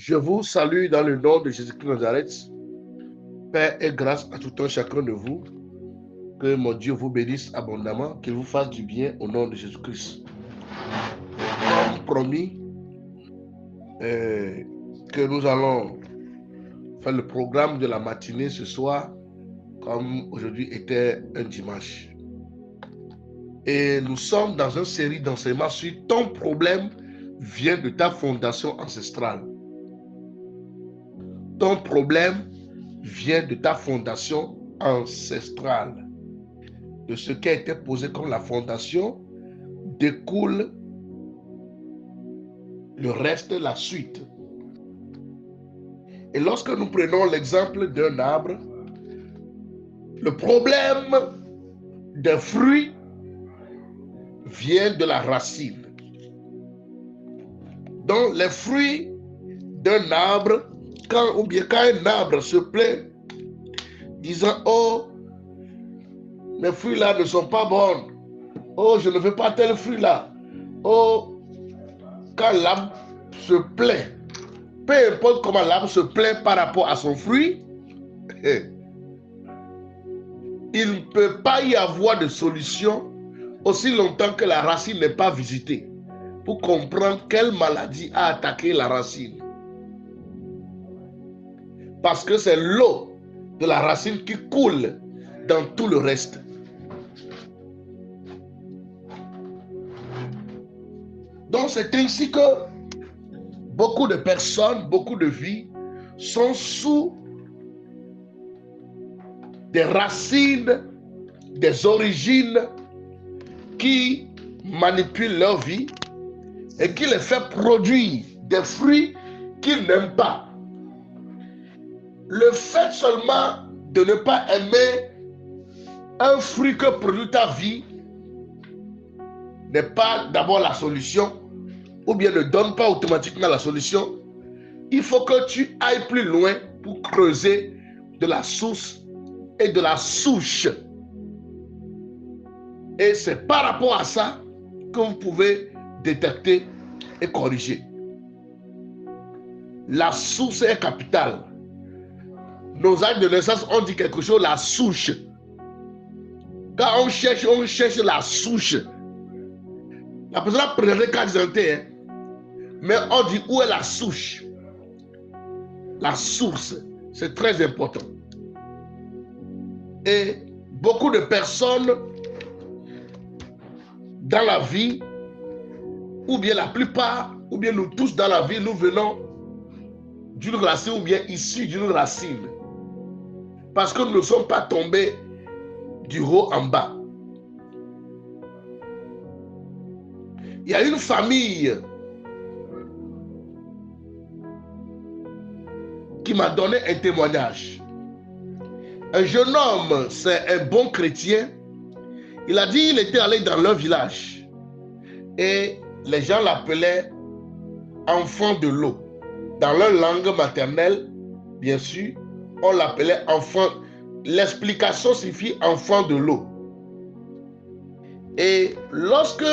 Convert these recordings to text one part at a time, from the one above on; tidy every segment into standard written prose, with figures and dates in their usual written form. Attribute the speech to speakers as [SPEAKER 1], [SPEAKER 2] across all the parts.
[SPEAKER 1] Je vous salue dans le nom de Jésus-Christ de Nazareth. Père et grâce à tout un chacun de vous. Que mon Dieu vous bénisse abondamment, qu'il vous fasse du bien au nom de Jésus-Christ. Comme promis, que nous allons faire le programme de la matinée ce soir, comme aujourd'hui était un dimanche. Et nous sommes dans une série d'enseignements sur ton problème vient de ta fondation ancestrale. Ton problème vient de ta fondation ancestrale. De ce qui a été posé comme la fondation découle le reste, la suite. Et lorsque nous prenons l'exemple d'un arbre, le problème des fruits vient de la racine. Donc les fruits d'un arbre, quand un arbre se plaint, disant « Oh, mes fruits là ne sont pas bons. Oh, je ne veux pas tel fruit là. Oh, quand l'arbre se plaint, peu importe comment l'arbre se plaint par rapport à son fruit, il ne peut pas y avoir de solution aussi longtemps que la racine n'est pas visitée pour comprendre quelle maladie a attaqué la racine. Parce que c'est l'eau de la racine qui coule dans tout le reste. Donc c'est ainsi que beaucoup de personnes, beaucoup de vies sont sous des racines, des origines qui manipulent leur vie et qui les fait produire des fruits qu'ils n'aiment pas. Le fait seulement de ne pas aimer un fruit que produit ta vie n'est pas d'abord la solution, ou bien ne donne pas automatiquement la solution. Il faut que tu ailles plus loin pour creuser de la source et de la souche. Et c'est par rapport à ça que vous pouvez détecter et corriger. La source est capitale. Nos actes de naissance, on dit quelque chose, la souche. Quand on cherche la souche. La personne a présenté carte d'identité, mais on dit où est la souche. La source, c'est très important. Et beaucoup de personnes dans la vie, ou bien la plupart, ou bien nous tous dans la vie, nous venons d'une racine ou bien issus d'une racine. Parce que nous ne sommes pas tombés du haut en bas. Il y a une famille qui m'a donné un témoignage. Un jeune homme, c'est un bon chrétien. Il a dit qu'il était allé dans leur village. Et les gens l'appelaient enfant de l'eau. Dans leur langue maternelle, bien sûr, on l'appelait enfant. L'explication signifie enfant de l'eau. Et lorsque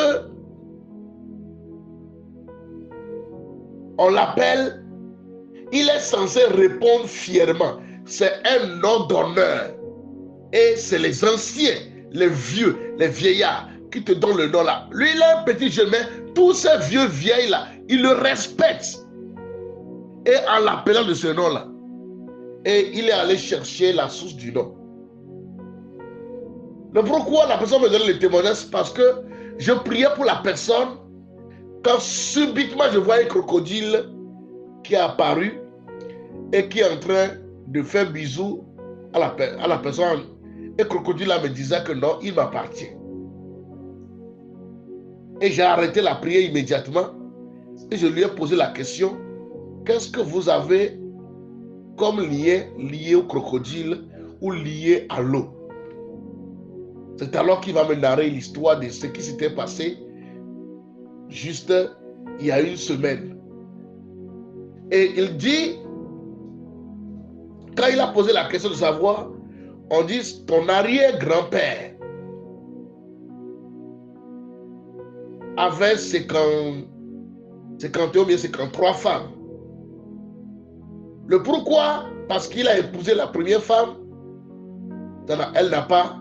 [SPEAKER 1] on l'appelle, il est censé répondre fièrement. C'est un nom d'honneur. Et c'est les anciens, les vieux, les vieillards qui te donnent le nom là. Lui, il est un petit jeune, mais tous ces vieux vieilles là, ils le respectent. Et en l'appelant de ce nom là. Et il est allé chercher la source du nom. Le pourquoi la personne me donne le témoignage, parce que je priais pour la personne. Quand subitement je vois un crocodile qui est apparu et qui est en train de faire bisou à la personne, et le crocodile là me disait que non, il m'appartient. Et j'ai arrêté la prière immédiatement et je lui ai posé la question: qu'est-ce que vous avez comme lien lié au crocodile ou lié à l'eau? C'est alors qu'il va me narrer l'histoire de ce qui s'était passé juste il y a une semaine. Et il dit, quand il a posé la question de savoir, on dit ton arrière-grand-père avait 51 ou 53 femmes. Le pourquoi? Parce qu'il a épousé la première femme. Elle n'a pas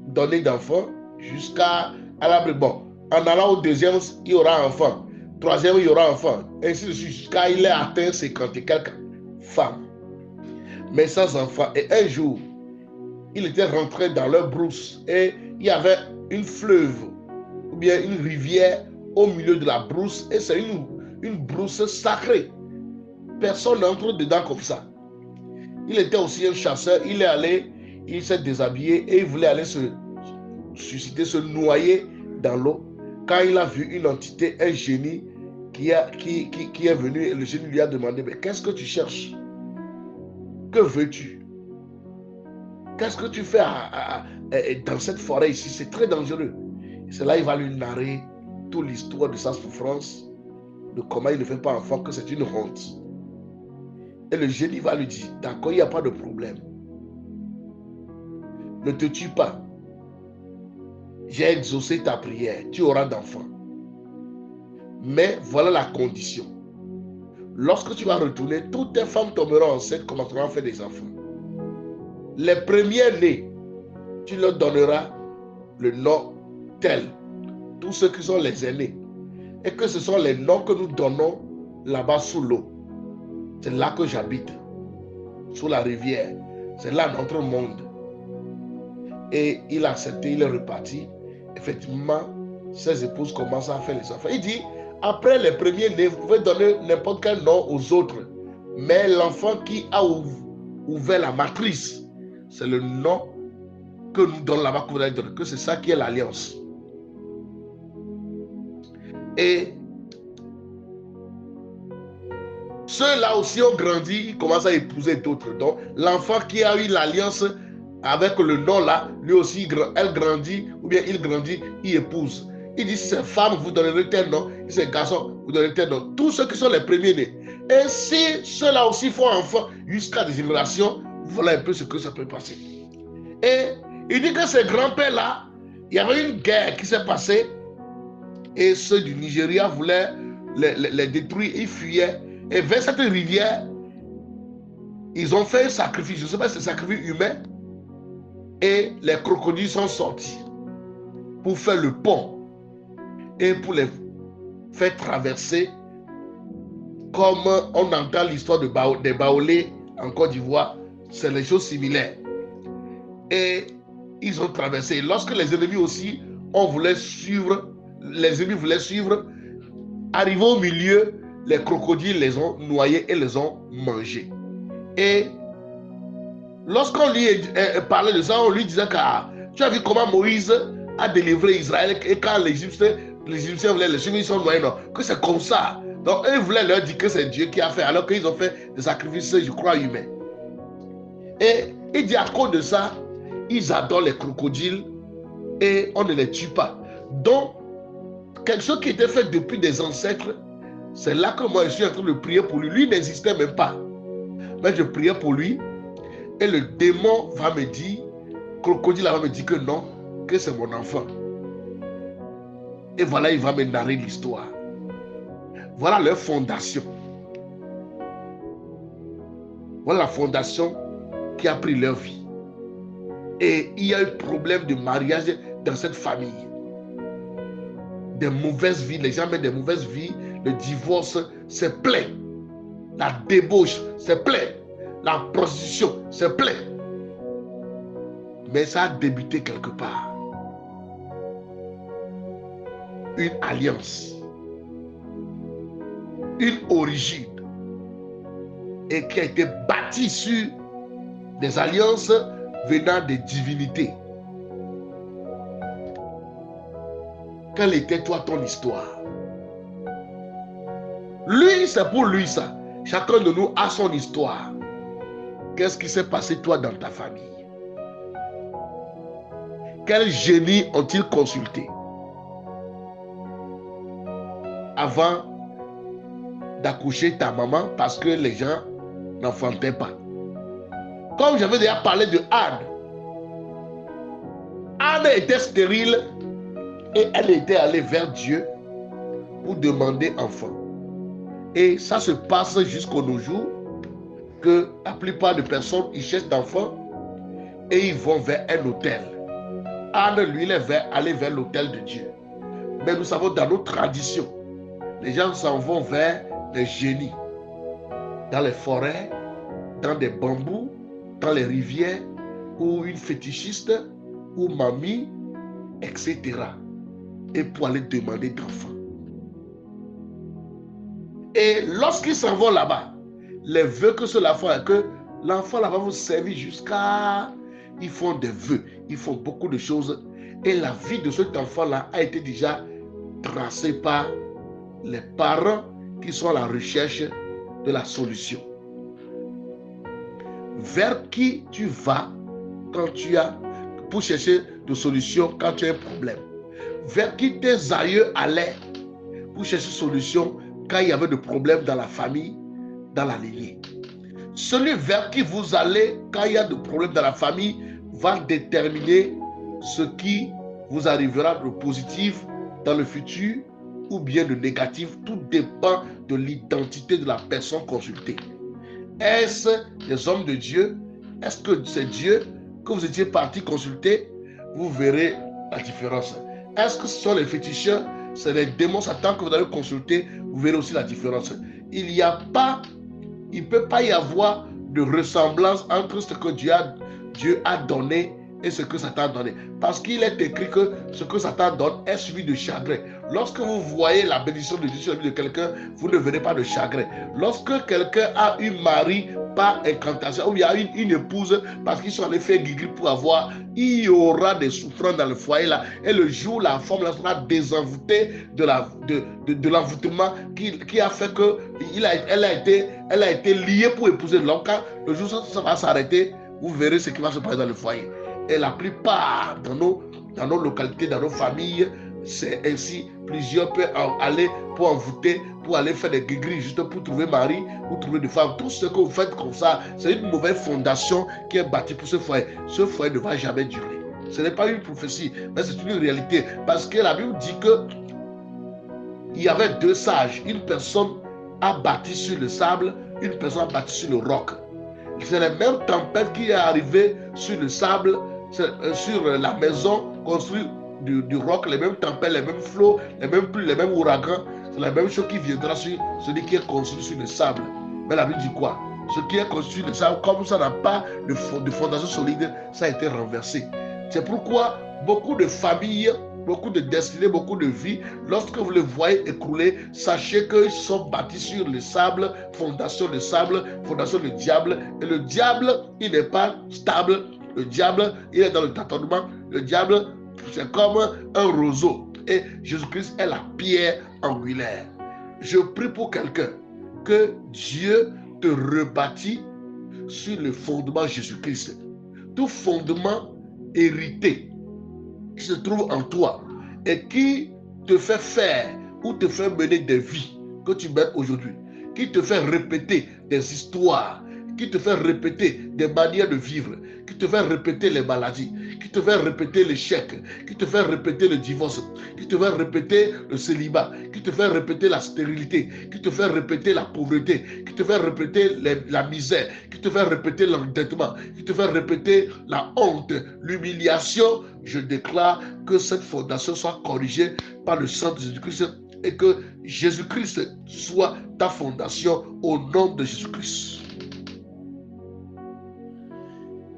[SPEAKER 1] donné d'enfant jusqu'à l'abri. Bon, en allant au deuxième, il y aura enfant. Troisième, il y aura enfant. Ainsi de suite, jusqu'à il ait atteint 50 et quelques femmes. Mais sans enfant. Et un jour, il était rentré dans leur brousse et il y avait une fleuve ou bien une rivière au milieu de la brousse et c'est une brousse sacrée. Personne n'entre dedans comme ça. Il était aussi un chasseur. Il est allé, il s'est déshabillé et il voulait aller se susciter, se noyer dans l'eau. Quand il a vu une entité, un génie qui est venu, et le génie lui a demandé, mais qu'est-ce que tu cherches? Que veux-tu? Qu'est-ce que tu fais dans cette forêt ici? C'est très dangereux. C'est là il va lui narrer toute l'histoire de sa souffrance, de comment il ne fait pas enfant, que c'est une honte. Et le génie va lui dire, d'accord, il n'y a pas de problème. Ne te tue pas. J'ai exaucé ta prière, tu auras d'enfants. Mais voilà la condition. Lorsque tu vas retourner, toutes tes femmes tomberont enceintes, commenceront à faire des enfants. Les premiers nés, tu leur donneras le nom tel. Tous ceux qui sont les aînés. Et que ce sont les noms que nous donnons là-bas sous l'eau. C'est là que j'habite. Sous la rivière. C'est là notre monde. Et il a accepté, il est reparti. Effectivement, ses épouses commencent à faire les enfants. Il dit, après les premiers nés, vous pouvez donner n'importe quel nom aux autres. Mais l'enfant qui a ouvert la matrice, c'est le nom que nous donnons là-bas, que c'est ça qui est l'alliance. Et ceux-là aussi ont grandi, ils commencent à épouser d'autres. Donc, l'enfant qui a eu l'alliance avec le nom là, lui aussi, elle grandit, ou bien il grandit, il épouse. Il dit, ces femmes, vous donnerez tel nom, ces garçons, vous donnerez tel nom. Tous ceux qui sont les premiers nés. Et si ceux-là aussi font enfant jusqu'à des générations, voilà un peu ce que ça peut passer. Et il dit que ces grands-pères-là, il y avait une guerre qui s'est passée et ceux du Nigeria voulaient les détruire, ils fuyaient. Et vers cette rivière, ils ont fait un sacrifice, je ne sais pas si c'est un sacrifice humain, et les crocodiles sont sortis pour faire le pont et pour les faire traverser, comme on entend l'histoire des Baolés en Côte d'Ivoire, c'est les choses similaires. Et ils ont traversé. Lorsque les ennemis aussi, les ennemis voulaient suivre, arrivés au milieu, les crocodiles les ont noyés et les ont mangés. Et lorsqu'on lui parlait de ça, on lui disait que tu as vu comment Moïse a délivré Israël et quand les Égyptiens voulaient les suivre, ils sont noyés, non, que c'est comme ça. Donc eux voulaient leur dire que c'est Dieu qui a fait, alors qu'ils ont fait des sacrifices, je crois, humains. Et il dit à cause de ça, ils adorent les crocodiles et on ne les tue pas. Donc, quelque chose qui était fait depuis des ancêtres, c'est là que moi je suis en train de prier pour lui. Lui n'existait même pas. Mais je priais pour lui et le démon va me dire, crocodile va me dire que non, que c'est mon enfant. Et voilà, il va me narrer l'histoire. Voilà leur fondation. Voilà la fondation qui a pris leur vie. Et il y a eu problème de mariage dans cette famille. Des mauvaises vies, les gens mettent des mauvaises vies, le divorce, c'est plein. La débauche, c'est plein. La prostitution, c'est plein. Mais ça a débuté quelque part. Une alliance. Une origine. Et qui a été bâtie sur des alliances venant des divinités. Quelle était toi ton histoire? Lui, c'est pour lui ça. Chacun de nous a son histoire. Qu'est-ce qui s'est passé toi dans ta famille? Quel génie ont-ils consulté avant d'accoucher ta maman parce que les gens n'enfantaient pas? Comme j'avais déjà parlé de Anne. Anne était stérile et elle était allée vers Dieu pour demander enfant. Et ça se passe jusqu'à nos jours. que la plupart des personnes, ils cherchent d'enfants et ils vont vers un hôtel. Anne, lui, il est aller vers l'hôtel de Dieu. Mais nous savons dans nos traditions, les gens s'en vont vers les génies, dans les forêts, dans des bambous, dans les rivières, ou une fétichiste, ou mamie, etc. Et pour aller demander d'enfants. Et lorsqu'ils s'en vont là-bas, les vœux que cela fait, que l'enfant là-bas vous servir jusqu'à... Ils font des vœux, ils font beaucoup de choses. Et la vie de cet enfant-là a été déjà tracée par les parents qui sont à la recherche de la solution. Vers qui tu vas quand tu as... pour chercher de solution quand tu as un problème. Vers qui tes aïeux allaient pour chercher solution quand il y avait des problèmes dans la famille, dans la lignée. Celui vers qui vous allez quand il y a des problèmes dans la famille va déterminer ce qui vous arrivera de positif dans le futur ou bien de négatif. Tout dépend de l'identité de la personne consultée. Est-ce des hommes de Dieu? Est-ce que c'est Dieu que vous étiez parti consulter? Vous verrez la différence. Est-ce que ce sont les féticheurs? C'est les démons Satan que vous allez consulter? Vous verrez aussi la différence. Il ne peut pas y avoir de ressemblance entre ce que Dieu a donné et ce que Satan a donné. Parce qu'il est écrit que ce que Satan donne est suivi de chagrin. Lorsque vous voyez la bénédiction de Dieu sur la vie de quelqu'un, vous ne verrez pas de chagrin. Lorsque quelqu'un a un mari par incantation, ou il y a une épouse parce qu'ils sont allés faire guigui pour avoir, il y aura des souffrances dans le foyer là. Et le jour où la femme là sera désenvoûtée de l'envoûtement qui a fait que elle a été liée pour épouser l'homme. Quand le jour où ça va s'arrêter, vous verrez ce qui va se passer dans le foyer. Et la plupart dans nos localités, dans nos familles, c'est ainsi. Plusieurs peuvent aller pour envoûter, pour aller faire des guigris juste pour trouver mari ou trouver des femmes. Tout ce que vous faites comme ça, c'est une mauvaise fondation qui est bâtie pour ce foyer. Ce foyer ne va jamais durer. Ce n'est pas une prophétie, mais c'est une réalité. Parce que la Bible dit que il y avait deux sages. Une personne a bâti sur le sable, une personne a bâti sur le roc. C'est la même tempête qui est arrivée sur le sable, sur la maison construite du roc, les mêmes tempêtes, les mêmes flots, les mêmes pluies, les mêmes ouragans. C'est la même chose qui viendra sur celui qui est construit sur le sable. Mais la Bible dit quoi? Ce qui est construit sur le sable, comme ça n'a pas de fondation solide, ça a été renversé. C'est pourquoi beaucoup de familles, beaucoup de destinées, beaucoup de vies, lorsque vous les voyez écrouler, sachez qu'ils sont bâtis sur le sable, fondation de sable, fondation du diable. Et le diable, il n'est pas stable. Le diable, il est dans le tâtonnement. Le diable, c'est comme un roseau. Et Jésus-Christ est la pierre angulaire. Je prie pour quelqu'un que Dieu te rebâtit sur le fondement Jésus-Christ. Tout fondement hérité qui se trouve en toi et qui te fait faire ou te fait mener des vies que tu mènes aujourd'hui, qui te fait répéter des histoires, qui te fait répéter des manières de vivre, qui te fait répéter les maladies, qui te fait répéter l'échec, qui te fait répéter le divorce, qui te fait répéter le célibat, qui te fait répéter la stérilité, qui te fait répéter la pauvreté, qui te fait répéter la misère, qui te fait répéter l'endettement, qui te fait répéter la honte, l'humiliation. Je déclare que cette fondation soit corrigée par le sang de Jésus-Christ et que Jésus-Christ soit ta fondation au nom de Jésus-Christ.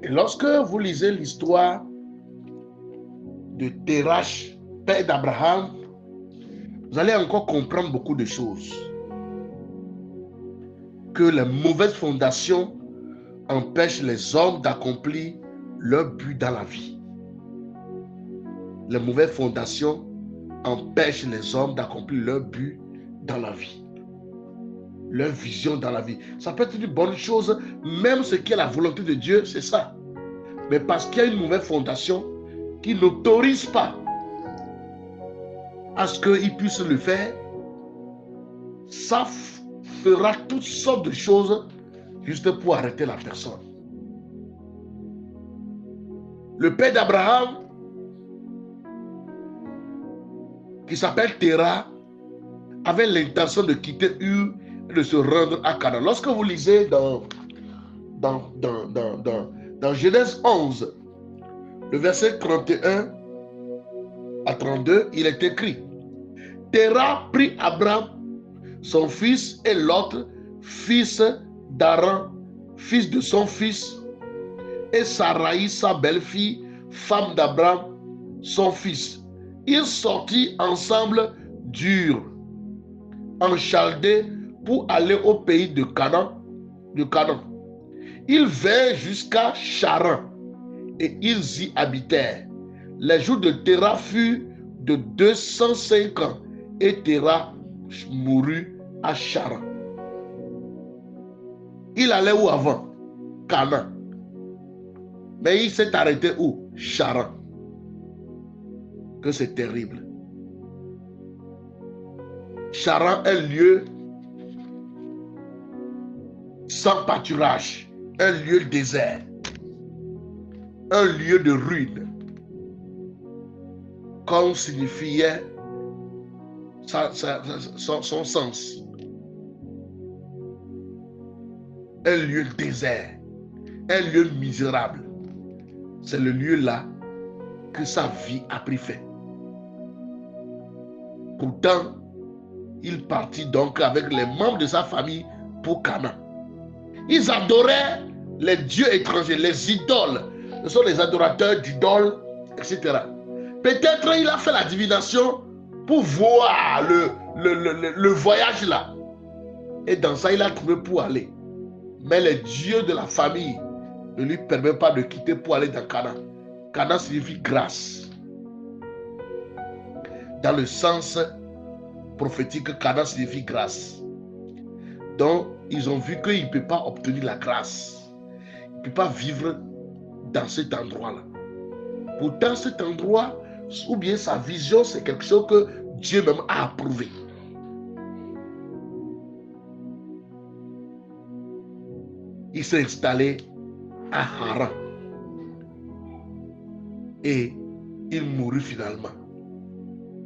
[SPEAKER 1] Et lorsque vous lisez l'histoire de Térach, père d'Abraham, vous allez encore comprendre beaucoup de choses. Que les mauvaises fondations empêchent les hommes d'accomplir leur but dans la vie. Les mauvaises fondations empêchent les hommes d'accomplir leur but dans la vie. Leur vision dans la vie. Ça peut être une bonne chose, même ce qui est la volonté de Dieu, c'est ça. Mais parce qu'il y a une mauvaise fondation qui n'autorise pas à ce qu'ils puissent le faire, ça fera toutes sortes de choses juste pour arrêter la personne. Le père d'Abraham, qui s'appelle Terah, avait l'intention de quitter Ur et de se rendre à Canaan. Lorsque vous lisez dans dans Genèse 11, le verset 31 à 32, il est écrit: Terah prit Abraham, son fils, et Lot, fils d'Aran, fils de son fils, et Sarai, sa belle-fille, femme d'Abraham, son fils. Ils sortirent ensemble d'Ur, en Chaldée, pour aller au pays de Canaan. Ils vinrent jusqu'à Charan, et ils y habitèrent. Les jours de Terah furent de 205 ans, et Terah mourut à Charan. Il allait où avant? Canaan. Mais il s'est arrêté où? Charan. Que c'est terrible. Charan, un lieu sans pâturage, un lieu désert, un lieu de ruine, comme signifiait son sens. Un lieu désert, un lieu misérable. C'est le lieu là que sa vie a pris fin. Pourtant, il partit donc avec les membres de sa famille pour Canaan. Ils adoraient les dieux étrangers, les idoles. Ce sont les adorateurs d'idoles, etc. Peut-être il a fait la divination pour voir le voyage là. Et dans ça, il a trouvé pour aller. Mais les dieux de la famille ne lui permettent pas de quitter pour aller dans Canaan. Canaan signifie grâce. Dans le sens prophétique, Canaan signifie grâce. Donc, ils ont vu qu'il ne peut pas obtenir la grâce. Il ne peut pas vivre dans cet endroit-là. Pourtant, cet endroit, ou bien sa vision, c'est quelque chose que Dieu même a approuvé. Il s'est installé à Haran. Et il mourut finalement.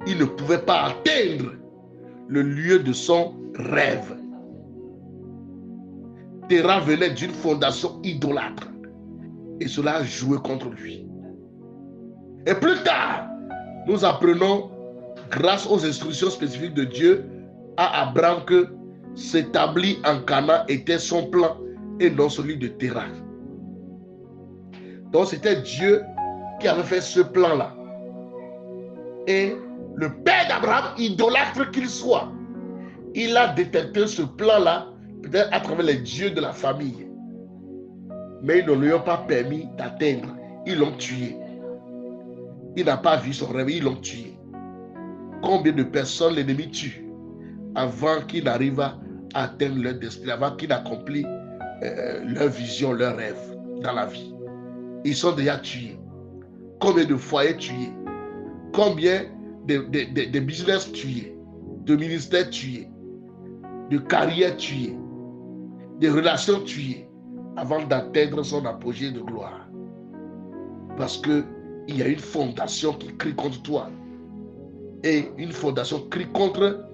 [SPEAKER 1] Il ne pouvait pas atteindre le lieu de son rêve. Terah venait d'une fondation idolâtre. Et cela a joué contre lui. Et plus tard, nous apprenons, grâce aux instructions spécifiques de Dieu, à Abraham que s'établir en Canaan était son plan et non celui de Terah. Donc c'était Dieu qui avait fait ce plan-là. Et le père d'Abraham, idolâtre qu'il soit, il a détecté ce plan-là, peut-être à travers les dieux de la famille. Mais ils ne lui ont pas permis d'atteindre. Ils l'ont tué. Il n'a pas vu son rêve, ils l'ont tué. Combien de personnes l'ennemi tue avant qu'ils n'arrivent à atteindre leur destin, avant qu'ils n'accomplissent leur vision, leur rêve dans la vie. Ils sont déjà tués. Combien de foyers tués? Combien de business tués? De ministères tués? De carrières tuées? De relations tuées avant d'atteindre son apogée de gloire? Parce que il y a une fondation qui crie contre toi. Et une fondation crie contre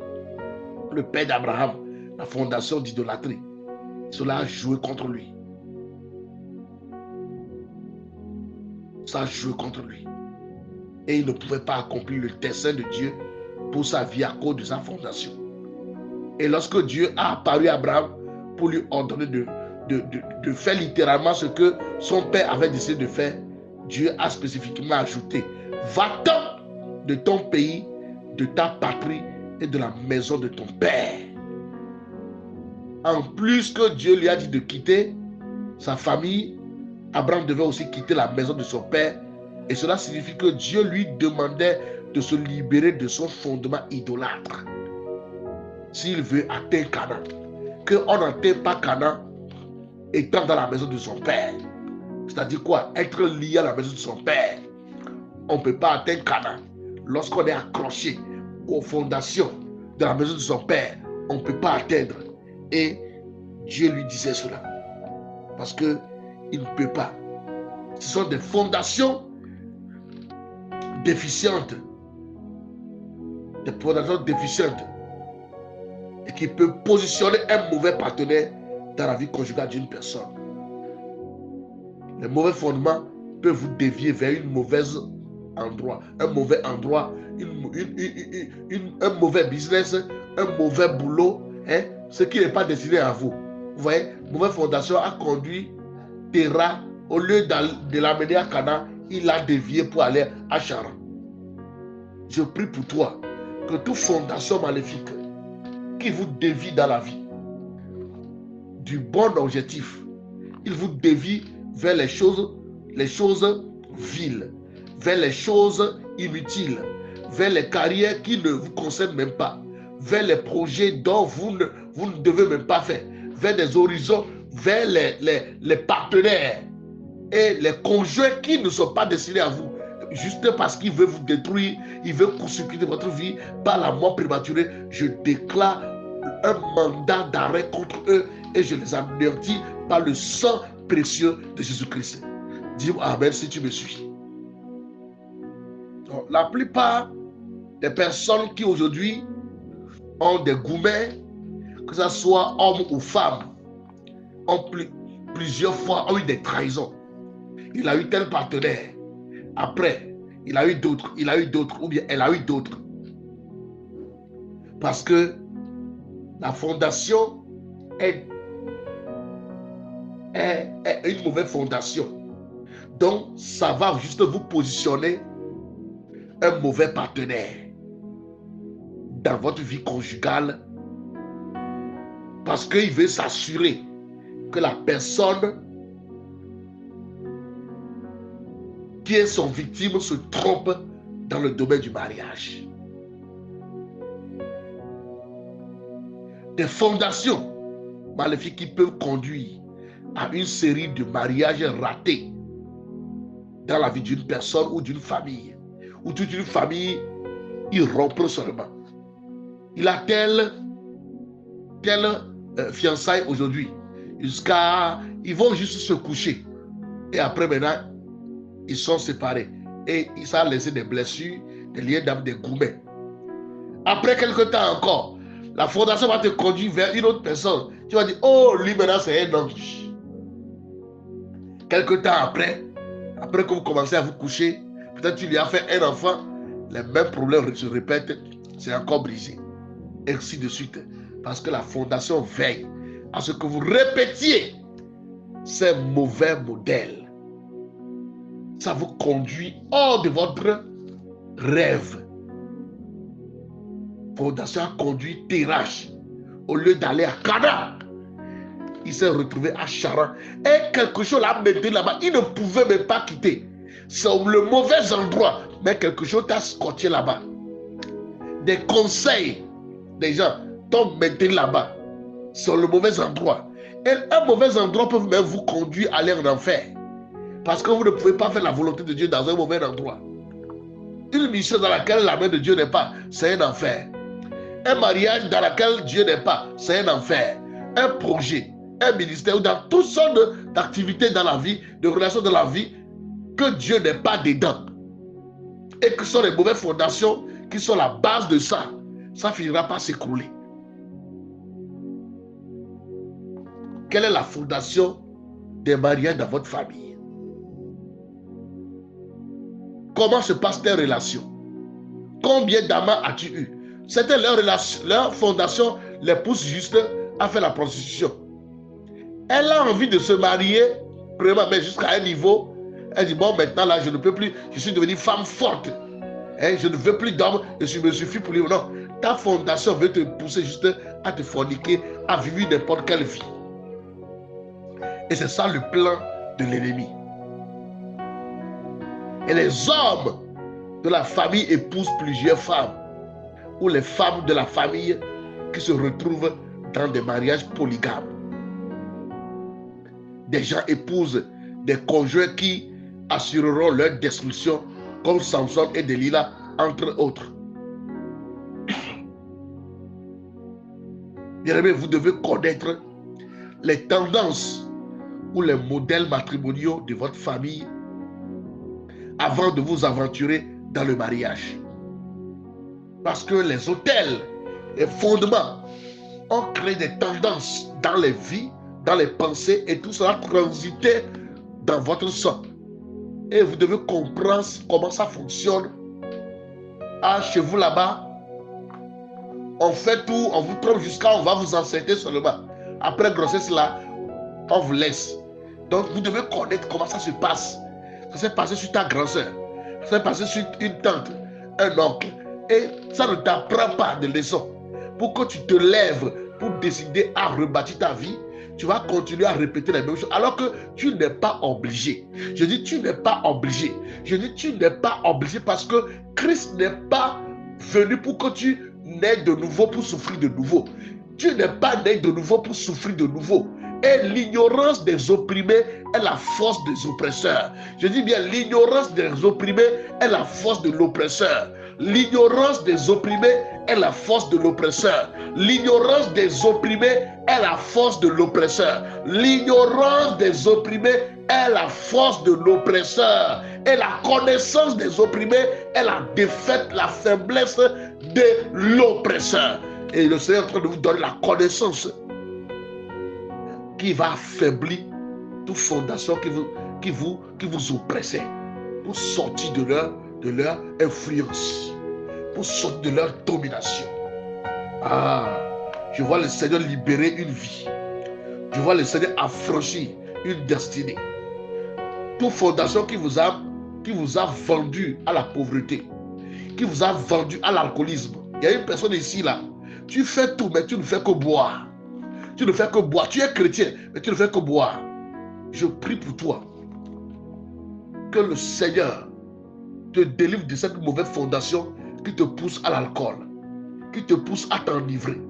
[SPEAKER 1] le père d'Abraham, la fondation d'idolâtrie. Cela a joué contre lui. Ça a joué contre lui. Et il ne pouvait pas accomplir le dessein de Dieu pour sa vie à cause de sa fondation. Et lorsque Dieu a apparu à Abraham pour lui ordonner de faire littéralement ce que son père avait décidé de faire, Dieu a spécifiquement ajouté: va-t'en de ton pays, de ta patrie et de la maison de ton père. En plus que Dieu lui a dit de quitter sa famille, Abraham devait aussi quitter la maison de son père. Et cela signifie que Dieu lui demandait de se libérer de son fondement idolâtre. S'il veut atteindre Canaan. Qu'on n'atteint pas Canaan étant dans la maison de son père. C'est-à-dire quoi? Être lié à la maison de son père. On ne peut pas atteindre Canaan. Lorsqu'on est accroché aux fondations de la maison de son père, on ne peut pas atteindre. Et Dieu lui disait cela. Parce qu'il ne peut pas. Ce sont des fondations déficientes. Des fondations déficientes. Et qui peuvent positionner un mauvais partenaire dans la vie conjugale d'une personne. Les mauvais fondements peuvent vous dévier vers un mauvais endroit, un mauvais business, un mauvais boulot, ce qui n'est pas destiné à vous. Vous voyez, mauvaise fondation a conduit Terah, au lieu de l'amener à Canaan, il a dévié pour aller à Charan. Je prie pour toi que toute fondation maléfique qui vous dévie dans la vie du bon objectif, il vous dévie vers les choses viles, vers les choses inutiles, vers les carrières qui ne vous concernent même pas, vers les projets dont vous ne devez même pas faire, vers des horizons, vers les partenaires et les conjoints qui ne sont pas destinés à vous, juste parce qu'il veut vous détruire, il veut court-circuiter votre vie par la mort prématurée. Je déclare un mandat d'arrêt contre eux et je les anéantis par le sang précieux de Jésus-Christ. Dis-moi amen si tu me suis. Donc, la plupart des personnes qui aujourd'hui ont des gourmets, que ce soit hommes ou femmes, ont plusieurs fois eu des trahisons. Il a eu tel partenaire. Après, il a eu d'autres, ou bien elle a eu d'autres. Parce que la fondation est une mauvaise fondation. Donc, ça va juste vous positionner un mauvais partenaire dans votre vie conjugale parce qu'il veut s'assurer que la personne qui est son victime se trompe dans le domaine du mariage. Des fondations maléfiques qui peuvent conduire à une série de mariages ratés dans la vie d'une personne ou d'une famille, ou toute une famille irrompre seulement. Il a telle fiançailles aujourd'hui, ils vont juste se coucher et après maintenant ils sont séparés et ça a laissé des blessures, des liens d'âme, des gourmets. Après quelque temps encore, la fondation va te conduire vers une autre personne. Tu vas dire, oh, lui maintenant c'est un ange. Quelque temps après que vous commencez à vous coucher, peut-être tu lui as fait un enfant, les mêmes problèmes se répètent, c'est encore brisé. Et ainsi de suite. Parce que la fondation veille à ce que vous répétiez ces mauvais modèles. Ça vous conduit hors de votre rêve. Fondation a conduit Terah. Au lieu d'aller à Canaan, il s'est retrouvé à Charan. Et quelque chose l'a mené là-bas. Il ne pouvait même pas quitter. C'est le mauvais endroit. Mais quelque chose t'a scotché là-bas. Des conseils des gens t'ont mené là-bas. C'est le mauvais endroit. Et un mauvais endroit peut même vous conduire à aller en enfer. Parce que vous ne pouvez pas faire la volonté de Dieu dans un mauvais endroit. Une mission dans laquelle la main de Dieu n'est pas, c'est un enfer. Un mariage dans lequel Dieu n'est pas, c'est un enfer. Un projet, un ministère ou dans toutes sortes d'activités dans la vie, de relations dans la vie, que Dieu n'est pas dedans. Et que ce sont les mauvaises fondations qui sont la base de ça. Ça finira par s'écrouler. Quelle est la fondation des mariages dans votre famille? Comment se passent tes relations? Combien d'amants as-tu eu? C'était leur fondation les pousse juste à faire la prostitution. Elle a envie de se marier, vraiment, mais jusqu'à un niveau. Elle dit, bon, maintenant là, je ne peux plus, je suis devenue femme forte. Je ne veux plus d'hommes, je me suffis pour lui. Non, ta fondation veut te pousser juste à te forniquer, à vivre n'importe quelle vie. Et c'est ça le plan de l'ennemi. Et les hommes de la famille épousent plusieurs femmes. Ou les femmes de la famille qui se retrouvent dans des mariages polygames. Des gens épousent des conjoints qui assureront leur destruction, comme Samson et Delilah, entre autres. Bien-aimés, vous devez connaître les tendances ou les modèles matrimoniaux de votre famille avant de vous aventurer dans le mariage. Parce que les autels, les fondements ont créé des tendances dans les vies, dans les pensées et tout cela transité dans votre sang. Et vous devez comprendre comment ça fonctionne. Ah, chez vous là-bas, on fait tout, on vous trompe jusqu'à on va vous enceinter seulement. Après grossesse là, on vous laisse. Donc vous devez connaître comment ça se passe. Ça s'est passé sur ta grand-sœur. Ça s'est passé sur une tante, un oncle. Et ça ne t'apprend pas de leçons. Pour que tu te lèves pour décider à rebâtir ta vie, tu vas continuer à répéter les mêmes choses alors que tu n'es pas obligé. Je dis tu n'es pas obligé. Je dis tu n'es pas obligé parce que Christ n'est pas venu pour que tu nais de nouveau pour souffrir de nouveau. Tu n'es pas né de nouveau pour souffrir de nouveau. Et l'ignorance des opprimés est la force des oppresseurs. Je dis bien, l'ignorance des opprimés est la force de l'oppresseur. L'ignorance des opprimés est la force de l'oppresseur. L'ignorance des opprimés est la force de l'oppresseur. L'ignorance des opprimés est la force de l'oppresseur. Et la connaissance des opprimés est la défaite, la faiblesse de l'oppresseur. Et le Seigneur est en train de vous donner la connaissance qui va affaiblir toute fondation qui vous oppressait pour sortir de leur influence, pour sortir de leur domination. Ah, je vois le Seigneur libérer une vie. Je vois le Seigneur affranchir une destinée. Toute fondation qui vous a vendu à la pauvreté, qui vous a vendu à l'alcoolisme. Il y a une personne ici là, tu fais tout mais tu ne fais que boire. Tu ne fais que boire. Tu es chrétien, mais tu ne fais que boire. Je prie pour toi que le Seigneur te délivre de cette mauvaise fondation qui te pousse à l'alcool, qui te pousse à t'enivrer,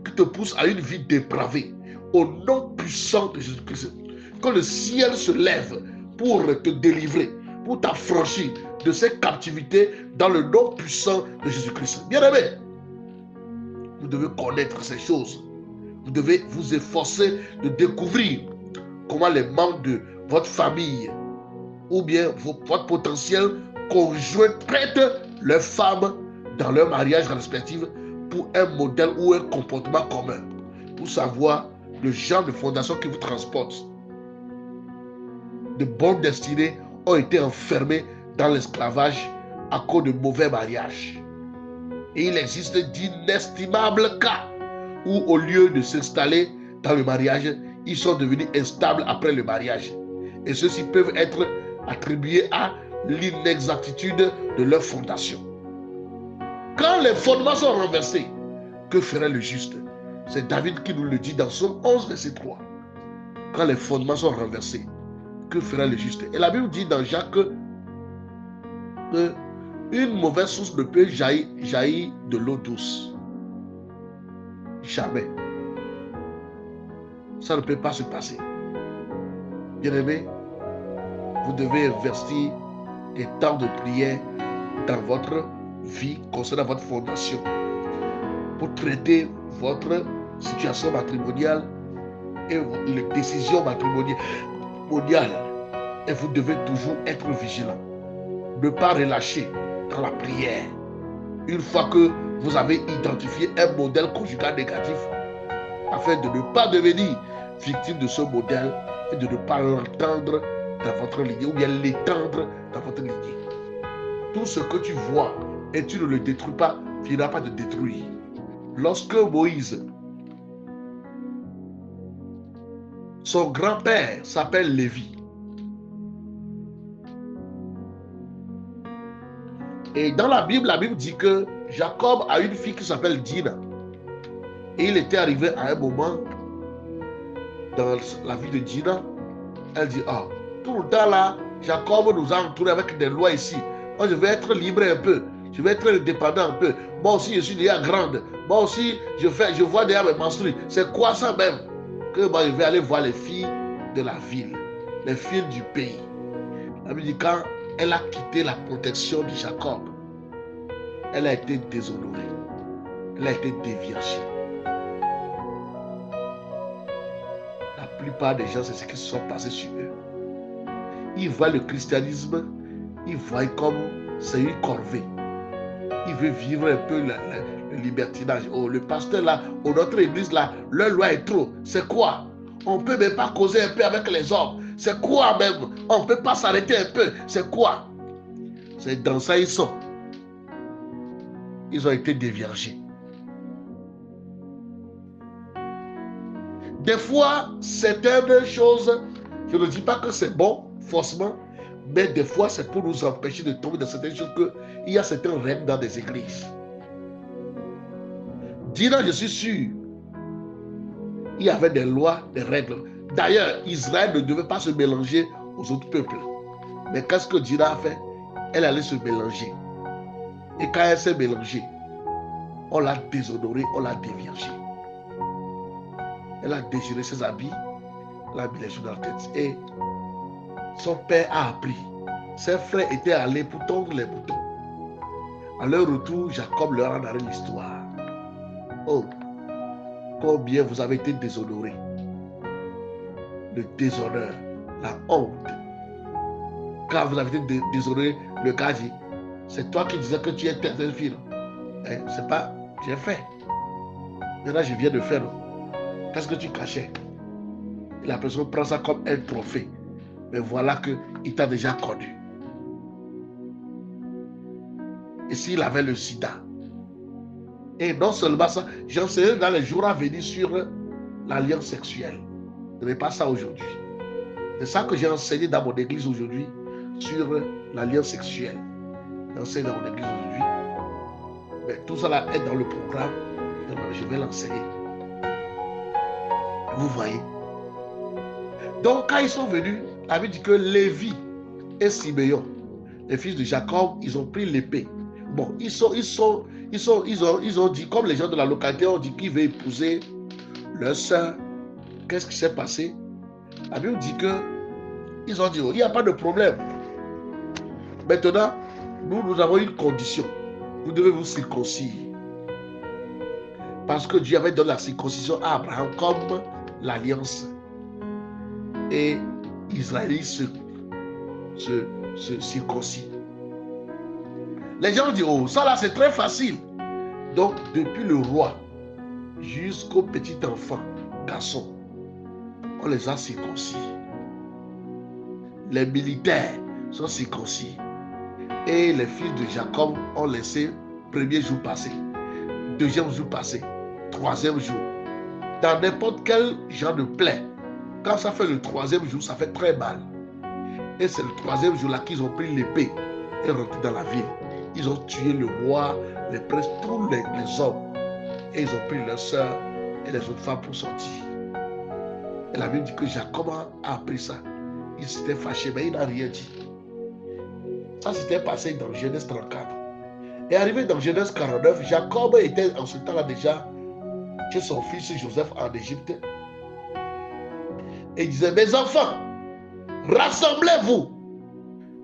[SPEAKER 1] qui te pousse à une vie dépravée. Au nom puissant de Jésus-Christ, que le ciel se lève pour te délivrer, pour t'affranchir de ces captivités dans le nom puissant de Jésus-Christ. Bien-aimés, vous devez connaître ces choses. Vous devez vous efforcer de découvrir comment les membres de votre famille ou bien votre potentiel conjoint traitent leurs femmes dans leur mariage respectif pour un modèle ou un comportement commun, pour savoir le genre de fondation qui vous transporte. De bonnes destinées ont été enfermées dans l'esclavage à cause de mauvais mariages. Et il existe d'inestimables cas où au lieu de s'installer dans le mariage, ils sont devenus instables après le mariage. Et ceux-ci peuvent être attribués à l'inexactitude de leur fondation. Quand les fondements sont renversés, que ferait le juste? C'est David qui nous le dit dans Psaume 11, verset 3. Quand les fondements sont renversés, que fera le juste? Et la Bible dit dans Jacques que une mauvaise source ne peut jaillir de l'eau douce. Jamais. Ça ne peut pas se passer. Bien-aimés, vous devez investir des temps de prière dans votre vie concernant votre fondation pour traiter votre situation matrimoniale et les décisions matrimoniales. Et vous devez toujours être vigilant. Ne pas relâcher dans la prière. Une fois que vous avez identifié un modèle conjugal négatif, afin de ne pas devenir victime de ce modèle et de ne pas l'entendre dans votre lignée ou bien l'étendre dans votre lignée. Tout ce que tu vois et tu ne le détruis pas, finira pas de détruire. Lorsque Moïse, son grand-père s'appelle Lévi, et dans la Bible dit que Jacob a une fille qui s'appelle Dina. Et il était arrivé à un moment dans la vie de Dina, elle dit, ah, tout le temps là, Jacob nous a entourés avec des lois ici. Moi, je vais être libre un peu. Je vais être indépendant un peu. Moi aussi, je suis déjà grande. Moi aussi, je vois déjà mes menstrues. C'est quoi ça même? Que moi, je vais aller voir les filles de la ville, les filles du pays. Elle me dit, quand elle a quitté la protection de Jacob, elle a été déshonorée. Elle a été déviergée. La plupart des gens, c'est ce qui se sont passés sur eux. Ils voient le christianisme, ils voient comme c'est une corvée. Ils veulent vivre un peu le libertinage. Oh, le pasteur là, ou notre église là, leur loi est trop. C'est quoi? On ne peut même pas causer un peu avec les hommes. C'est quoi même? On ne peut pas s'arrêter un peu. C'est quoi? C'est dans ça ils sont. Ils ont été déviergés. Des fois, certaines choses, je ne dis pas que c'est bon, forcément, mais des fois, c'est pour nous empêcher de tomber dans certaines choses qu'il y a certaines règles dans des églises. Dina, je suis sûr, il y avait des lois, des règles. D'ailleurs, Israël ne devait pas se mélanger aux autres peuples. Mais qu'est-ce que Dina a fait? Elle allait se mélanger. Et quand elle s'est mélangée, on l'a déshonorée, on l'a déviergée. Elle a déchiré ses habits, elle a mis les choses dans la tête. Et son père a appris. Ses frères étaient allés pour tondre les boutons. À leur retour, Jacob leur a narré l'histoire. Oh, combien vous avez été déshonorés. Le déshonneur, la honte. Quand vous avez été déshonoré, le gars dit, c'est toi qui disais que tu es tel fille. Eh, c'est pas, j'ai fait. Maintenant, je viens de faire. Qu'est-ce que tu cachais? Et la personne prend ça comme un trophée. Mais voilà qu'il t'a déjà connu. Et s'il avait le sida? Et non seulement ça, j'enseignerai dans les jours à venir sur l'alliance sexuelle. Ce n'est pas ça aujourd'hui. C'est ça que j'ai enseigné dans mon église aujourd'hui sur l'alliance sexuelle. J'enseigne dans mon église aujourd'hui. Mais tout ça là est dans le programme. Je vais l'enseigner. Vous voyez? Donc quand ils sont venus, il avait dit que Lévi et Siméon, les fils de Jacob, ils ont pris l'épée. Bon, ils ont dit, comme les gens de la localité ont dit qu'ils veulent épouser leur soeur. Qu'est-ce qui s'est passé? La Bible dit que ils ont dit, oh, il n'y a pas de problème. Maintenant, nous avons une condition. Vous devez vous circoncire. Parce que Dieu avait donné la circoncision à Abraham comme l'alliance. Et Israël se circoncis. Les gens disent, oh, ça là c'est très facile. Donc, depuis le roi jusqu'au petit enfant, garçon, on les a circoncis. Les militaires sont circoncis. Et les fils de Jacob ont laissé premier jour passé, deuxième jour passé, troisième jour. Dans n'importe quel genre de plaie, quand ça fait le troisième jour, ça fait très mal. Et c'est le troisième jour là qu'ils ont pris l'épée et rentré dans la ville. Ils ont tué le roi, les princes, tous les hommes. Et ils ont pris leurs soeurs et les autres femmes pour sortir. Et la Bible dit que Jacob a appris ça. Il s'était fâché, mais il n'a rien dit. Ça s'était passé dans Genèse 34. Et arrivé dans Genèse 49, Jacob était en ce temps-là déjà chez son fils Joseph en Égypte. Et il disait, mes enfants, rassemblez-vous.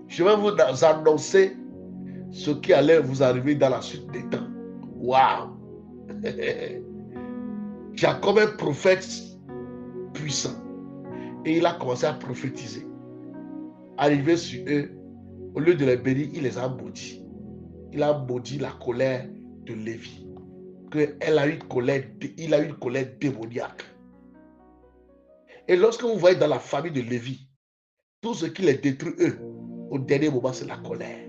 [SPEAKER 1] Je vais vous annoncer ce qui allait vous arriver dans la suite des temps. Waouh! Jacob est prophète puissant. Et il a commencé à prophétiser. Arrivé sur eux, au lieu de les bénir, il les a maudits. Il a maudit la colère de Lévi. Il a eu une colère démoniaque. Et lorsque vous voyez dans la famille de Lévi, tout ce qui les détruit, eux, au dernier moment, c'est la colère.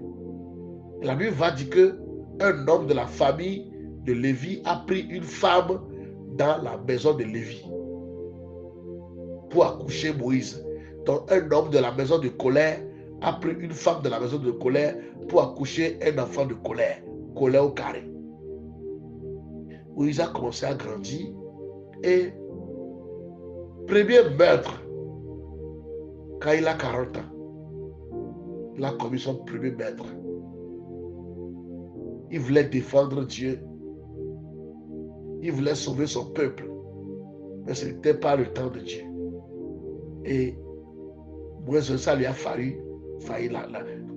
[SPEAKER 1] Et la Bible va dire qu'un homme de la famille de Lévi a pris une femme dans la maison de Lévi pour accoucher Moïse. Donc un homme de la maison de colère a pris une femme de la maison de colère pour accoucher un enfant de colère. Colère au carré. Moïse a commencé à grandir et premier meurtre, quand il a 40 ans, il a commis son premier meurtre. Il voulait défendre Dieu. Il voulait sauver son peuple. Mais ce n'était pas le temps de Dieu. Et Moïse, ça lui a failli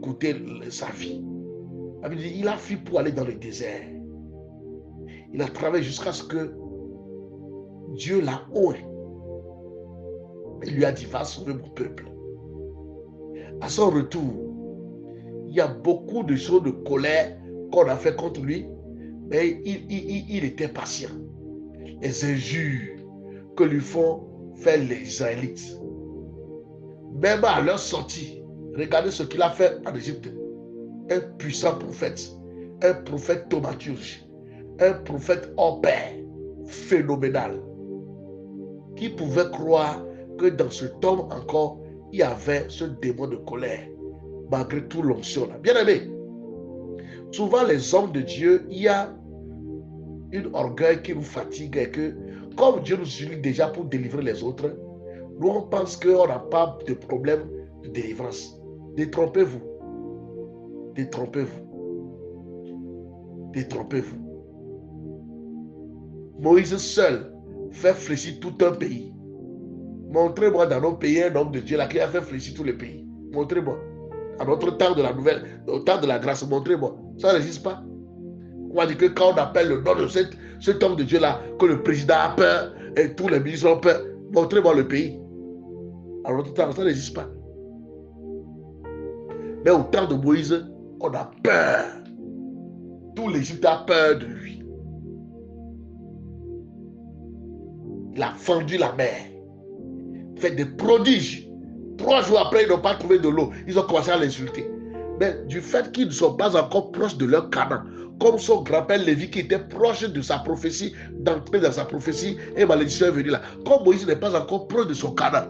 [SPEAKER 1] coûter sa vie. Il a fui pour aller dans le désert. Il a travaillé jusqu'à ce que Dieu l'a oué. Il lui a dit, va sauver mon peuple. À son retour, il y a beaucoup de choses de colère qu'on a fait contre lui, mais il était patient. Les injures que lui font faire les Israélites, Même à leur sortie, regardez ce qu'il a fait en Égypte. Un puissant prophète, un prophète thaumaturge, un prophète hors pair, phénoménal, qui pouvait croire que dans cet homme encore, il y avait ce démon de colère, malgré tout l'onction là. Bien aimé, souvent les hommes de Dieu, il y a une orgueil qui nous fatigue et que, comme Dieu nous utilise déjà pour délivrer les autres, nous on pense qu'on n'a pas de problème de délivrance. Détrompez-vous. Détrompez-vous. Détrompez-vous. Moïse seul fait fléchir tout un pays. Montrez-moi dans nos pays un homme de Dieu là qui a fait fléchir tous les pays. Montrez-moi. À notre temps de la nouvelle, au temps de la grâce, montrez-moi. Ça n'existe pas. On va dire que quand on appelle le nom de cet homme de Dieu là, que le président a peur et tous les ministres ont peur, montrez-moi le pays. À notre temps, ça n'existe pas. Mais au temps de Moïse, on a peur. Tout l'Égypte a peur de lui. Il a fendu la mer, fait des prodiges. 3 jours après, ils n'ont pas trouvé de l'eau. Ils ont commencé à l'insulter. Mais du fait qu'ils ne sont pas encore proches de leur Canaan, comme son grand-père Lévi qui était proche de sa prophétie, d'entrer dans sa prophétie, et malédiction est venue là. Comme Moïse n'est pas encore proche de son Canaan,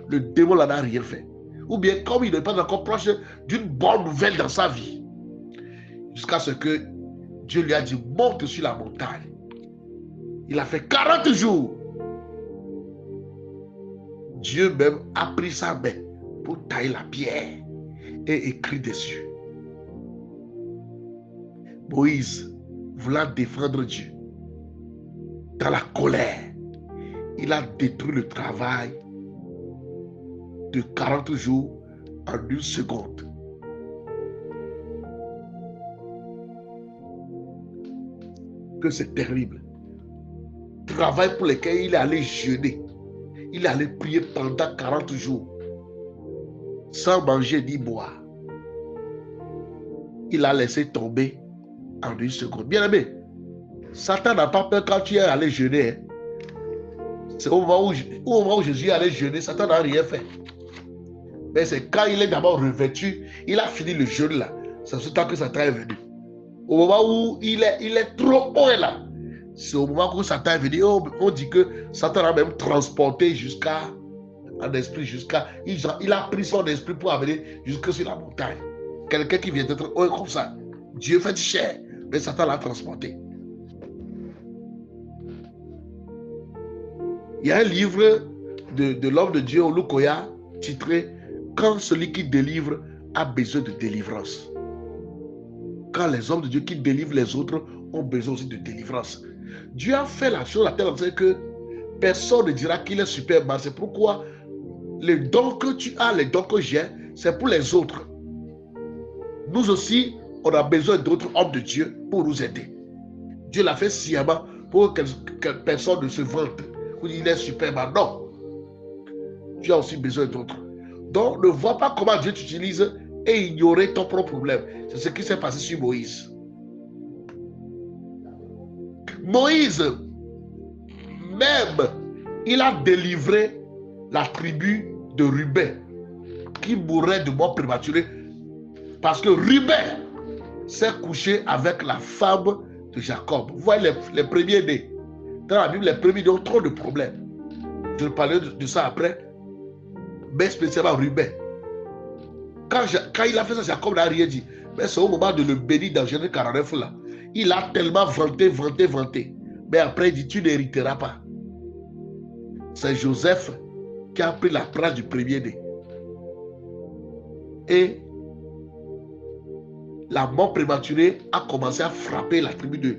[SPEAKER 1] le démon là n'a rien fait. Ou bien comme il n'est pas encore proche d'une bonne nouvelle dans sa vie. Jusqu'à ce que Dieu lui a dit, monte sur la montagne. Il a fait 40 jours. Dieu même a pris sa main pour tailler la pierre et écrit dessus. Moïse, voulant défendre Dieu, dans la colère, il a détruit le travail de 40 jours en 1 seconde. Que c'est terrible. Travail pour lequel il est allé jeûner. Il est allé prier pendant 40 jours, sans manger ni boire. Il a laissé tomber en 1 seconde. Bien aimé, Satan n'a pas peur quand tu es allé jeûner. C'est au moment où Jésus est allé jeûner, Satan n'a rien fait. Mais c'est quand il est d'abord revêtu, il a fini le jeûne là. C'est ce temps que Satan est venu. Au moment où il est trop haut là, c'est au moment où Satan est venu. On dit que Satan a même transporté en esprit il a pris son esprit pour amener jusque sur la montagne. Quelqu'un qui vient d'être haut comme ça. Dieu fait chair, mais Satan l'a transporté. Il y a un livre de l'homme de Dieu, Olukoya, titré « Quand celui qui délivre a besoin de délivrance ». Quand les hommes de Dieu qui délivrent les autres ont besoin aussi de délivrance. Dieu a fait la chose à telle enseigne que personne ne dira qu'il est Superman. C'est pourquoi les dons que tu as, les dons que j'ai, c'est pour les autres. Nous aussi, on a besoin d'autres hommes de Dieu pour nous aider. Dieu l'a fait sciemment pour que personne ne se vante. Il est Superman. Non. Tu as aussi besoin d'autres. Donc, ne vois pas comment Dieu t'utilise et ignorer ton propre problème. C'est ce qui s'est passé sur Moïse. Moïse, même, il a délivré la tribu de Ruben, qui mourait de mort prématurée, parce que Ruben s'est couché avec la femme de Jacob. Vous voyez les premiers nés. Dans la Bible, les premiers nés ont trop de problèmes. Je vais parler de ça après. Mais spécialement Ruben. Quand il a fait ça, Jacob n'a rien dit. Mais c'est au moment de le bénir dans Genèse 49 là. Il a tellement vanté. Mais après, il dit, tu n'hériteras pas. C'est Joseph qui a pris la place du premier-né. Et la mort prématurée a commencé à frapper la tribu de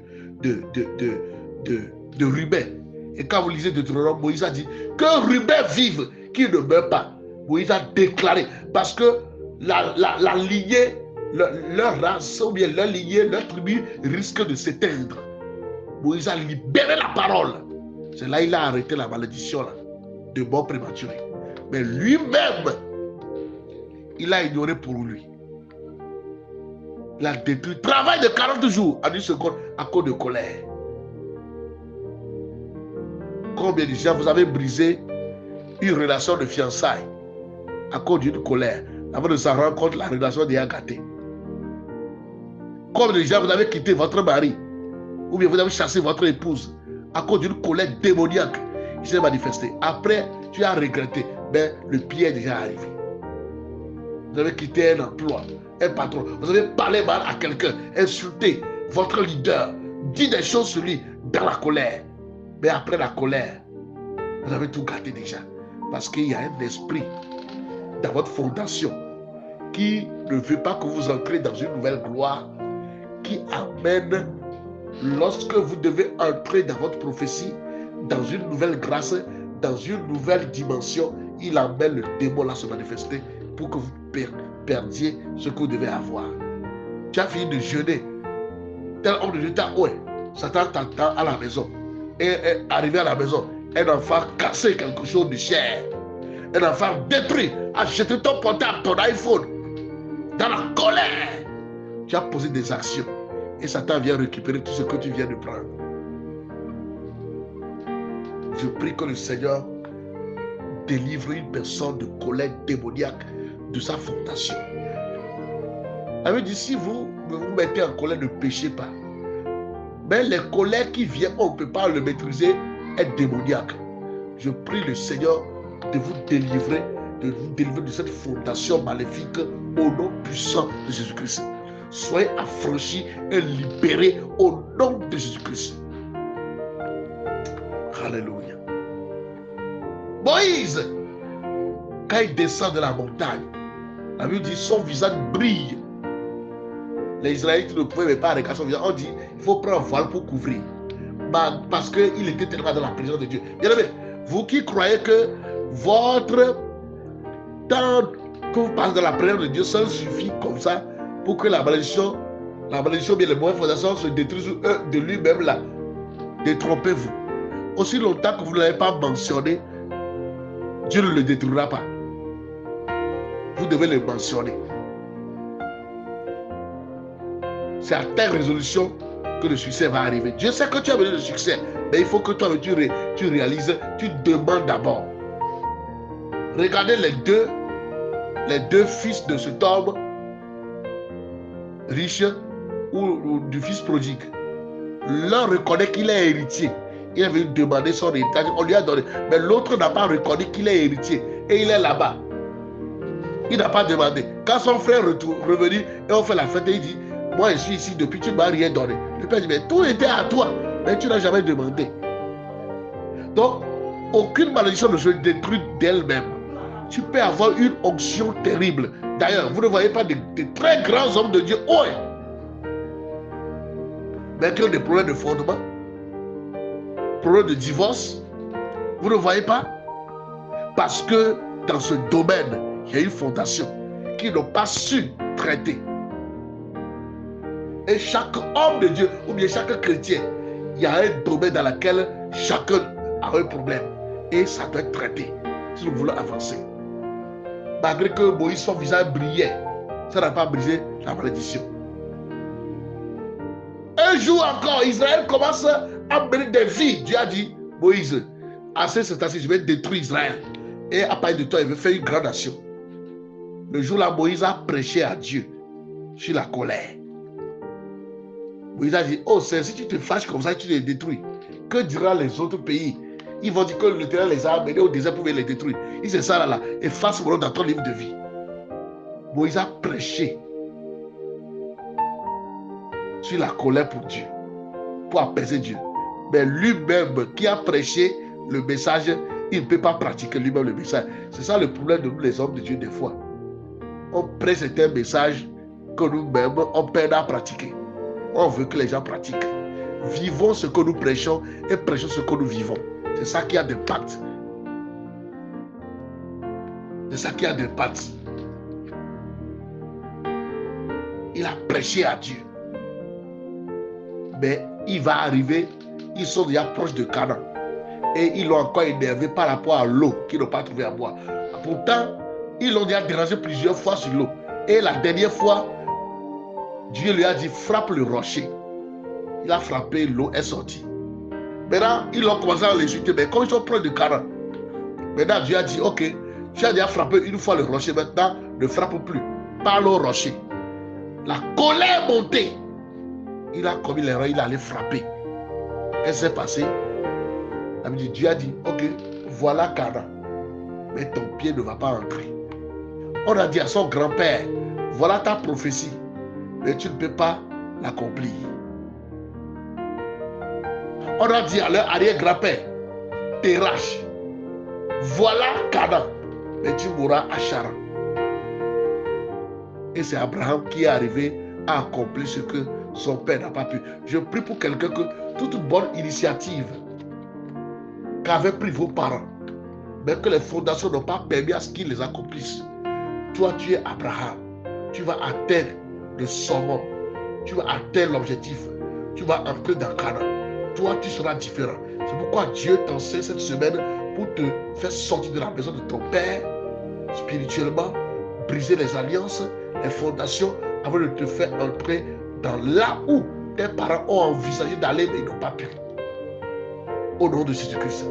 [SPEAKER 1] Ruben. Et quand vous lisez Deutéronome, Moïse a dit que Ruben vive, qu'il ne meure pas. Moïse a déclaré, parce que la lignée, leur race, ou bien leur lignée, leur tribu risque de s'éteindre. Moïse a libéré la parole. C'est là qu'il a arrêté la malédiction là, de mort prématurée. Mais lui-même, il a ignoré pour lui. Il a détruit le travail de 40 jours en 1 seconde à cause de colère. Combien de gens vous avez brisé une relation de fiançailles à cause d'une colère. Avant de s'en rendre compte, la relation est déjà gâtée. Comme déjà vous avez quitté votre mari, ou bien vous avez chassé votre épouse à cause d'une colère démoniaque qui s'est manifestée. Après, tu as regretté, mais le pied est déjà arrivé. Vous avez quitté un emploi, un patron, vous avez parlé mal à quelqu'un, insulté votre leader, dit des choses sur lui dans la colère. Mais après la colère, vous avez tout gâté déjà. Parce qu'il y a un esprit dans votre fondation qui ne veut pas que vous entriez dans une nouvelle gloire, qui amène, lorsque vous devez entrer dans votre prophétie, dans une nouvelle grâce, dans une nouvelle dimension, il amène le démon là se manifester pour que vous perdiez ce que vous devez avoir. Tu as fini de jeûner. Tel homme de Dieu t'a, ouais, Satan t'attend à la maison. Et arrivé à la maison, un enfant cassé quelque chose de cher. Un enfant détruit, a jeté ton portable, ton iPhone, dans la colère. Tu as posé des actions. Et Satan vient récupérer tout ce que tu viens de prendre. Je prie que le Seigneur délivre une personne de colère démoniaque de sa fondation. Elle veut dire, si vous vous mettez en colère, ne péchez pas. Mais les colères qui viennent, on ne peut pas le maîtriser, est démoniaque. Je prie le Seigneur de vous délivrer de cette fondation maléfique au nom puissant de Jésus-Christ. Soyez affranchis et libérés au nom de Jésus-Christ. Alléluia. Moïse, quand il descend de la montagne, la Bible dit son visage brille. Les Israélites ne pouvaient pas regarder son visage. On dit il faut prendre un voile pour couvrir. Parce qu'il était tellement dans la présence de Dieu. Bien aimé, vous qui croyez que votre temps que vous passez dans la présence de Dieu, ça suffit comme ça pour que la malédiction bien les mauvaises fondations se détruisent de lui-même là. Détrompez-vous. Aussi longtemps que vous ne l'avez pas mentionné, Dieu ne le détruira pas. Vous devez le mentionner. C'est à ta résolution que le succès va arriver. Dieu sait que tu as besoin de succès, mais il faut que toi tu réalises, tu demandes d'abord. Regardez les deux fils de cet homme riche ou du fils prodigue. L'un reconnaît qu'il est héritier. Il est venu demander son héritage, on lui a donné. Mais l'autre n'a pas reconnu qu'il est héritier et il est là-bas. Il n'a pas demandé. Quand son frère revenu et on fait la fête, il dit, moi je suis ici depuis, tu ne m'as rien donné. Le père dit, mais tout était à toi, mais tu n'as jamais demandé. Donc, aucune malédiction ne se détruit d'elle-même. Tu peux avoir une onction terrible. D'ailleurs, vous ne voyez pas de très grands hommes de Dieu, mais qui ont des problèmes de fondement, problèmes de divorce. Vous ne voyez pas? Parce que dans ce domaine, il y a une fondation qu'ils n'ont pas su traiter. Et chaque homme de Dieu, ou bien chaque chrétien, il y a un domaine dans lequel chacun a un problème. Et ça doit être traité si nous voulons avancer. Malgré que Moïse, son visage brillait, ça n'a pas brisé la malédiction. Un jour encore, Israël commence à mener des vies. Dieu a dit, Moïse, assez cette temps-ci, je vais détruire Israël. Et à partir de toi, il veut faire une grande action. Le jour-là, Moïse a prêché à Dieu sur la colère. Moïse a dit, oh Seigneur, si tu te fâches comme ça, tu les détruis. Que diront les autres pays? Ils vont dire que l'Éternel les a amenés au désert pour les détruire. Il c'est ça là. Efface mon nom dans ton livre de vie. Moïse a prêché sur la colère pour Dieu, pour apaiser Dieu. Mais lui-même qui a prêché le message, il ne peut pas pratiquer lui-même le message. C'est ça le problème de nous les hommes de Dieu des fois. On prêche certains messages que nous-mêmes on peine à pratiquer. On veut que les gens pratiquent. Vivons ce que nous prêchons et prêchons ce que nous vivons. C'est ça qui a d'impact. C'est ça qui a d'impact. Il a prêché à Dieu. Mais il va arriver, ils sont déjà proches de Canaan. Et ils l'ont encore énervé par rapport à l'eau qu'ils n'ont pas trouvé à boire. Pourtant, ils l'ont déjà dérangé plusieurs fois sur l'eau. Et la dernière fois, Dieu lui a dit, frappe le rocher. Il a frappé, l'eau est sortie. Maintenant, ils ont commencé à l'insulter, mais comme ils sont proches de Canaan, maintenant Dieu a dit, ok, Tu as déjà frappé une fois le rocher, maintenant ne frappe plus. Parle au rocher. La colère montée. Il a commis l'erreur, il allait frapper. Qu'est-ce qui s'est passé? Dieu a dit, ok, voilà Cana, mais ton pied ne va pas entrer. On a dit à son grand-père, voilà ta prophétie, mais tu ne peux pas l'accomplir. On a dit à leur arrière-grand-père, Terach, voilà Cana, mais tu mourras à Charan. Et c'est Abraham qui est arrivé à accomplir ce que son père n'a pas pu. Je prie pour quelqu'un que toute bonne initiative qu'avaient pris vos parents, mais que les fondations n'ont pas permis à ce qu'ils les accomplissent. Toi, tu es Abraham. Tu vas atteindre le sommet. Tu vas atteindre l'objectif. Tu vas entrer dans Canaan. Toi, tu seras différent. C'est pourquoi Dieu t'enseigne cette semaine pour te faire sortir de la maison de ton père, spirituellement, briser les alliances, les fondations, avant de te faire entrer dans là où tes parents ont envisagé d'aller, mais ils n'ont pas pu. Au nom de Jésus-Christ.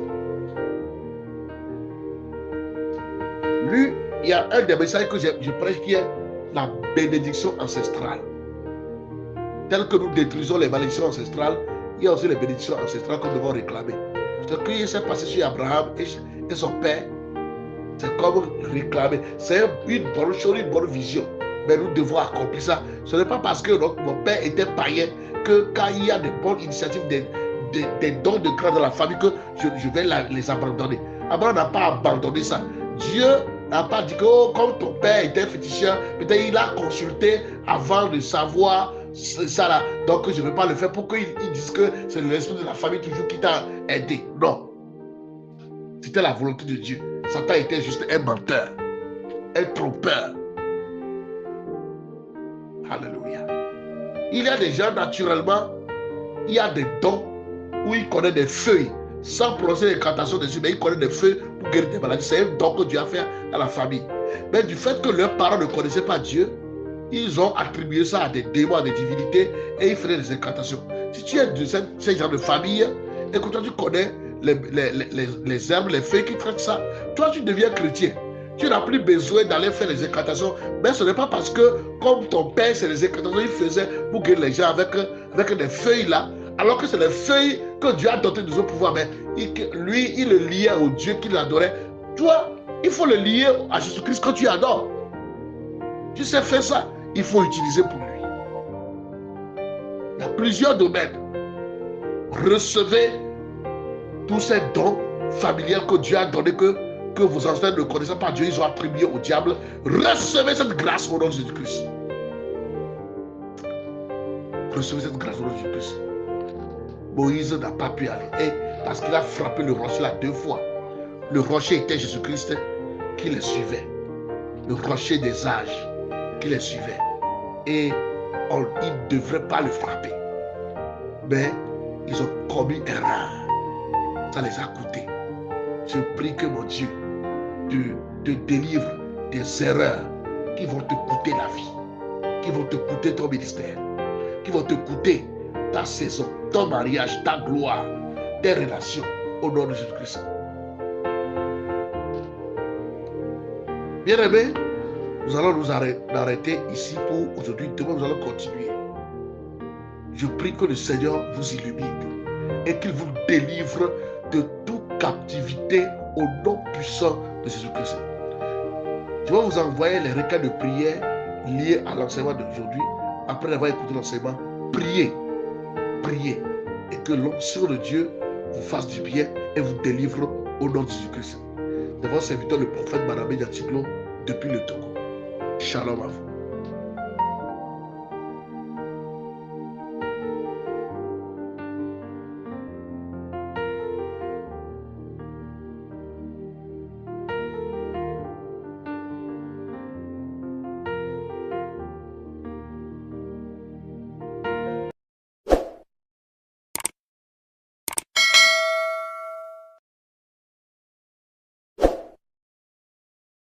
[SPEAKER 1] Lui, il y a un des messages que je prêche qui est la bénédiction ancestrale. Tel que nous détruisons les malédictions ancestrales, il y a aussi les bénédictions ancestrales que nous devons réclamer. Ce qui s'est passé sur Abraham et son père, c'est comme réclamer. C'est une bonne chose, une bonne vision. Mais nous devons accomplir ça. Ce n'est pas parce que mon père était païen que quand il y a de bonnes initiatives, des dons de grâce dans la famille, que je vais les abandonner. Abraham n'a pas abandonné ça. Dieu n'a pas dit que comme ton père était féticheur, peut-être il a consulté avant de savoir ça là. Donc je ne vais pas le faire pour qu'ils disent que c'est l'esprit de la famille toujours qui t'a aidé. Non. C'était la volonté de Dieu. Satan était juste un menteur, un trompeur. Alléluia. Il y a des gens naturellement, il y a des dons où il connaît des feuilles, sans prononcer l'incantation dessus, mais il connaît des feuilles pour guérir des maladies. C'est un don que Dieu a fait à la famille. Mais du fait que leurs parents ne connaissaient pas Dieu, ils ont attribué ça à des démons, à des divinités, et ils faisaient des incantations. Si tu es de ce genre de famille, et que toi tu connais les herbes, les feuilles qui traitent ça, toi tu deviens chrétien. Tu n'as plus besoin d'aller faire les incantations. Mais ce n'est pas parce que, comme ton père, c'est les incantations, il faisait pour guérir les gens avec des feuilles là, alors que c'est les feuilles que Dieu a doté de ce pouvoir. Mais lui, il le liait au Dieu qu'il adorait. Toi, il faut le lier à Jésus-Christ que tu adores. Tu sais faire ça, il faut utiliser pour lui. Il y a plusieurs domaines. Recevez tous ces dons familiaux que Dieu a donnés, que vos ancêtres ne connaissant pas Dieu, ils ont attribué au diable. Recevez cette grâce au nom de Jésus-Christ. Recevez cette grâce au nom de Jésus-Christ. Moïse n'a pas pu aller, parce qu'il a frappé le rocher là 2 fois. Le rocher était Jésus-Christ qui les suivait. Le rocher des âges qui les suivait. Et ils ne devraient pas le frapper. Mais ils ont commis erreur. Ça les a coûté. Je prie que mon Dieu te délivre des erreurs qui vont te coûter la vie, qui vont te coûter ton ministère, qui vont te coûter ta saison, ton mariage, ta gloire, tes relations, au nom de Jésus-Christ. Bien-aimés, nous allons nous arrêter ici pour aujourd'hui. Demain, nous allons continuer. Je prie que le Seigneur vous illumine et qu'il vous délivre de toute captivité au nom puissant de Jésus-Christ. Je vais vous envoyer les requêtes de prière liées à l'enseignement d'aujourd'hui. Après avoir écouté l'enseignement, priez, priez, et que l'onction de Dieu vous fasse du bien et vous délivre au nom de Jésus-Christ. C'est votre serviteur, le prophète Barnabé Diatiglo, depuis le Togo. Shalom à vous.